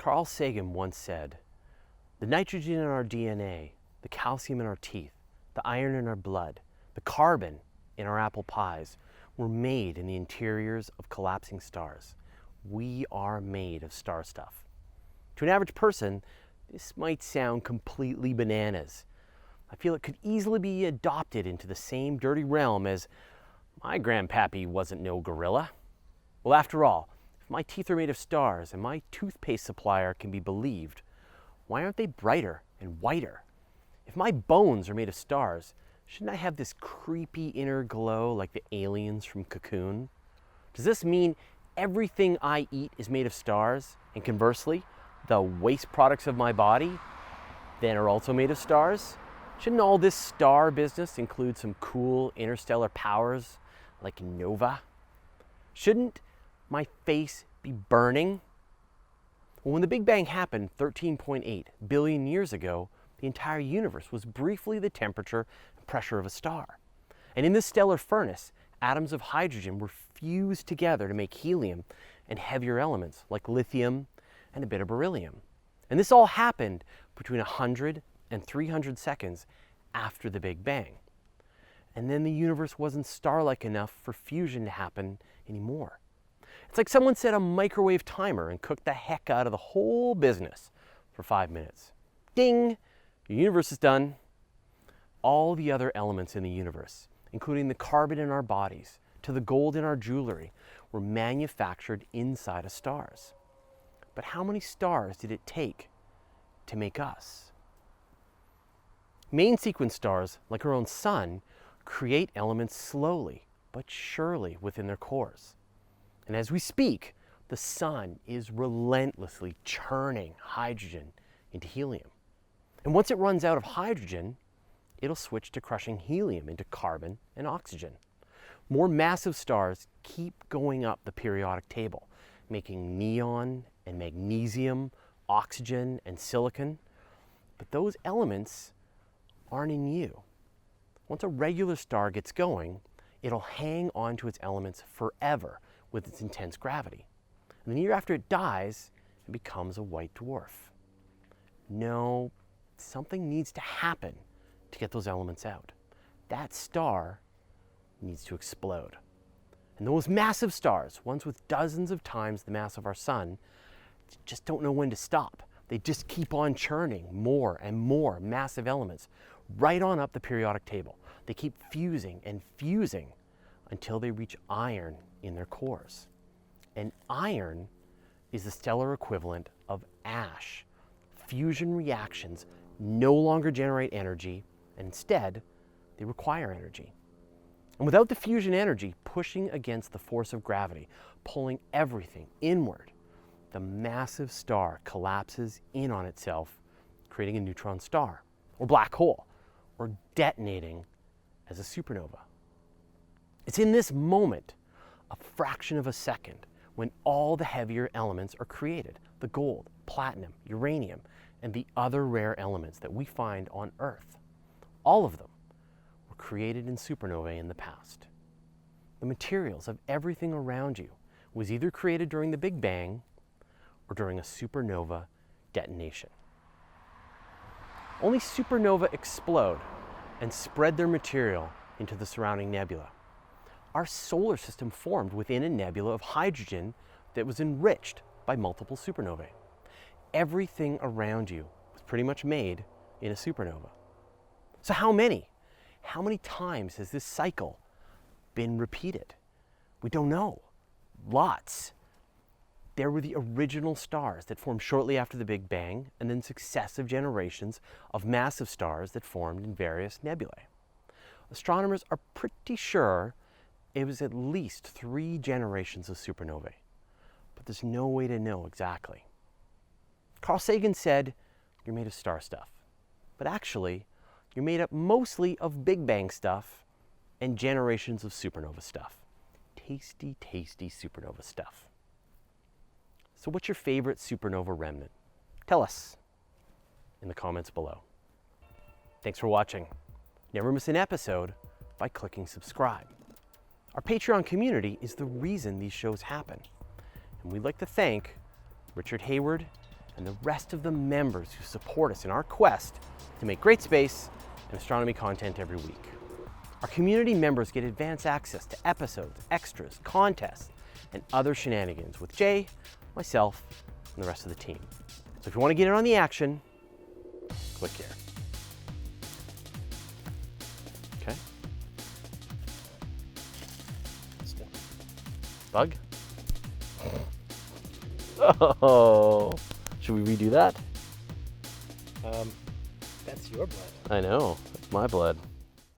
Carl Sagan once said, "The nitrogen in our DNA, the calcium in our teeth, the iron in our blood, the carbon in our apple pies were made in the interiors of collapsing stars. We are made of star stuff." To an average person, this might sound completely bananas. I feel it could easily be adopted into the same dirty realm as, "My grandpappy wasn't no gorilla." Well, after all, if my teeth are made of stars and my toothpaste supplier can be believed, why aren't they brighter and whiter? If my bones are made of stars, shouldn't I have this creepy inner glow like the aliens from Cocoon? Does this mean everything I eat is made of stars, and conversely, the waste products of my body then are also made of stars? Shouldn't all this star business include some cool interstellar powers like Nova? Shouldn't my face be burning? Well, when the Big Bang happened 13.8 billion years ago, the entire universe was briefly the temperature and pressure of a star. And in this stellar furnace, atoms of hydrogen were fused together to make helium and heavier elements like lithium and a bit of beryllium. And this all happened between 100 and 300 seconds after the Big Bang. And then the universe wasn't star-like enough for fusion to happen anymore. It's like someone set a microwave timer and cooked the heck out of the whole business for 5 minutes. Ding! Your universe is done. All the other elements in the universe, including the carbon in our bodies to the gold in our jewelry, were manufactured inside of stars. But how many stars did it take to make us? Main sequence stars, like our own sun, create elements slowly but surely within their cores. And as we speak, the sun is relentlessly churning hydrogen into helium. And once it runs out of hydrogen, it'll switch to crushing helium into carbon and oxygen. More massive stars keep going up the periodic table, making neon and magnesium, oxygen and silicon. But those elements aren't in you. Once a regular star gets going, it'll hang on to its elements forever with its intense gravity. And the year after it dies, it becomes a white dwarf. No, something needs to happen to get those elements out. That star needs to explode. And those massive stars, ones with dozens of times the mass of our sun, just don't know when to stop. They just keep on churning more and more massive elements right on up the periodic table. They keep fusing and fusing until they reach iron in their cores. And iron is the stellar equivalent of ash. Fusion reactions no longer generate energy, and instead, they require energy. And without the fusion energy pushing against the force of gravity, pulling everything inward, the massive star collapses in on itself, creating a neutron star, or black hole, or detonating as a supernova. It's in this moment, a fraction of a second, when all the heavier elements are created, the gold, platinum, uranium, and the other rare elements that we find on Earth. All of them were created in supernovae in the past. The materials of everything around you was either created during the Big Bang or during a supernova detonation. Only supernova explode and spread their material into the surrounding nebula. Our solar system formed within a nebula of hydrogen that was enriched by multiple supernovae. Everything around you was pretty much made in a supernova. So how many? How many times has this cycle been repeated? We don't know. Lots. There were the original stars that formed shortly after the Big Bang, and then successive generations of massive stars that formed in various nebulae. Astronomers are pretty sure it was at least 3 generations of supernovae, but there's no way to know exactly. Carl Sagan said, "You're made of star stuff," but actually, you're made up mostly of Big Bang stuff and generations of supernova stuff. Tasty, tasty supernova stuff. So what's your favorite supernova remnant? Tell us in the comments below. Thanks for watching. Never miss an episode by clicking subscribe. Our Patreon community is the reason these shows happen. And we'd like to thank Richard Hayward and the rest of the members who support us in our quest to make great space and astronomy content every week. Our community members get advance access to episodes, extras, contests, and other shenanigans with Jay, myself, and the rest of the team. So if you want to get in on the action, click here. Okay. Bug? Oh, should we redo that? That's your blood. I know, it's my blood.